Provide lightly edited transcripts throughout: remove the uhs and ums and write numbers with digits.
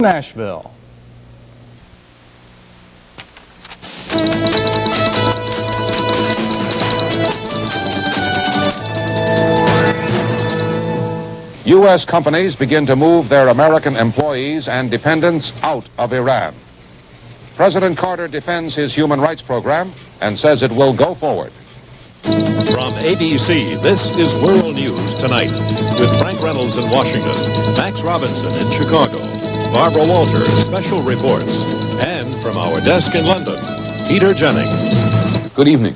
Nashville. U.S. companies begin to move their American employees and dependents out of Iran. President Carter defends his human rights program and says it will go forward. From ABC, this is World News Tonight with Frank Reynolds in Washington, Max Robinson in Chicago, Barbara Walter, special reports, and from our desk in London, Peter Jennings. Good evening.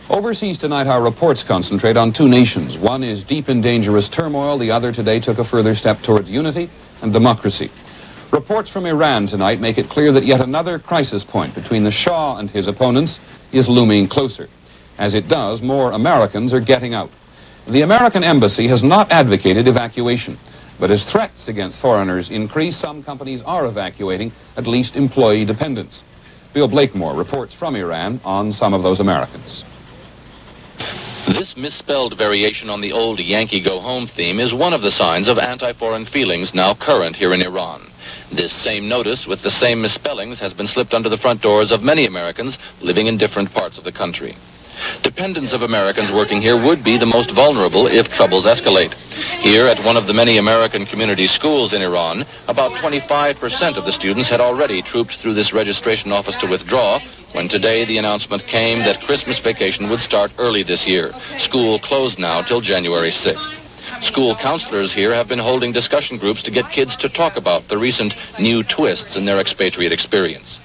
Overseas tonight, our reports concentrate on two nations. One is deep in dangerous turmoil. The other today took a further step towards unity and democracy. Reports from Iran tonight make it clear that yet another crisis point between the Shah and his opponents is looming closer. As it does, more Americans are getting out. The American embassy has not advocated evacuation, but as threats against foreigners increase, some companies are evacuating at least employee dependents. Bill Blakemore reports from Iran on some of those Americans. This misspelled variation on the old Yankee go-home theme is one of the signs of anti-foreign feelings now current here in Iran. This same notice with the same misspellings has been slipped under the front doors of many Americans living in different parts of the country. Dependents of Americans working here would be the most vulnerable if troubles escalate. Here at one of the many American community schools in Iran, about 25% of the students had already trooped through this registration office to withdraw, when today the announcement came that Christmas vacation would start early this year. School closed now till January 6th. School counselors here have been holding discussion groups to get kids to talk about the recent new twists in their expatriate experience.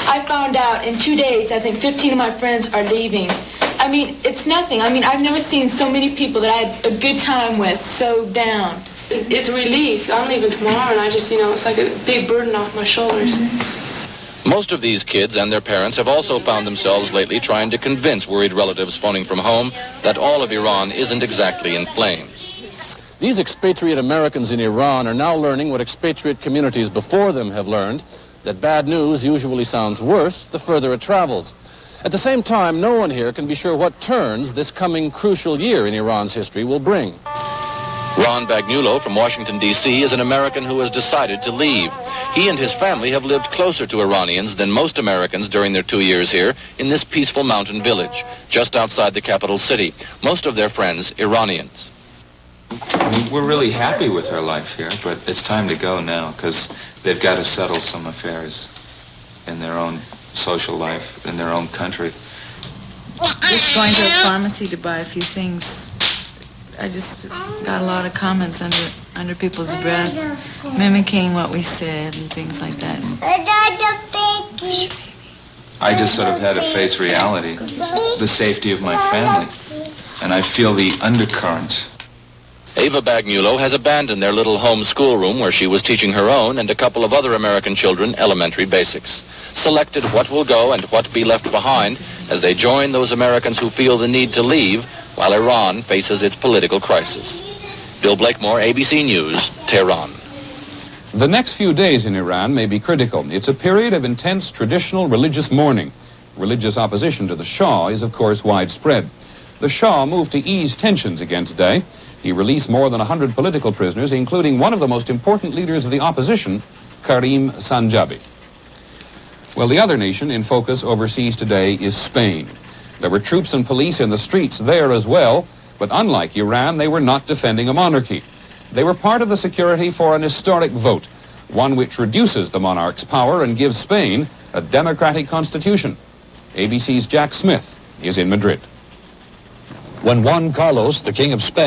I found out in 2 days, I think 15 of my friends are leaving. I mean, it's nothing. I mean, I've never seen so many people that I had a good time with so down. It's a relief. I'm leaving tomorrow, and I just, it's like a big burden off my shoulders. Most of these kids and their parents have also found themselves lately trying to convince worried relatives phoning from home that all of Iran isn't exactly in flames. These expatriate Americans in Iran are now learning what expatriate communities before them have learned, that bad news usually sounds worse the further it travels. At the same time, no one here can be sure what turns this coming crucial year in Iran's history will bring. Ron Bagnulo from Washington, D.C. is an American who has decided to leave. He and his family have lived closer to Iranians than most Americans during their 2 years here in this peaceful mountain village, just outside the capital city. Most of their friends, Iranians. We're really happy with our life here, but it's time to go now because they've got to settle some affairs in their own social life, in their own country. Just going to a pharmacy to buy a few things. I just got a lot of comments under people's breath, mimicking what we said and things like that. I just sort of had to face reality, the safety of my family, and I feel the undercurrents. Ava Bagnulo has abandoned their little home schoolroom where she was teaching her own and a couple of other American children elementary basics. Selected what will go and what be left behind as they join those Americans who feel the need to leave while Iran faces its political crisis. Bill Blakemore, ABC News, Tehran. The next few days in Iran may be critical. It's a period of intense traditional religious mourning. Religious opposition to the Shah is, of course, widespread. The Shah moved to ease tensions again today. He released more than 100 political prisoners, including one of the most important leaders of the opposition, Karim Sanjabi. Well, the other nation in focus overseas today is Spain. There were troops and police in the streets there as well, but unlike Iran, they were not defending a monarchy. They were part of the security for an historic vote, one which reduces the monarch's power and gives Spain a democratic constitution. ABC's Jack Smith is in Madrid. When Juan Carlos, the King of Spain,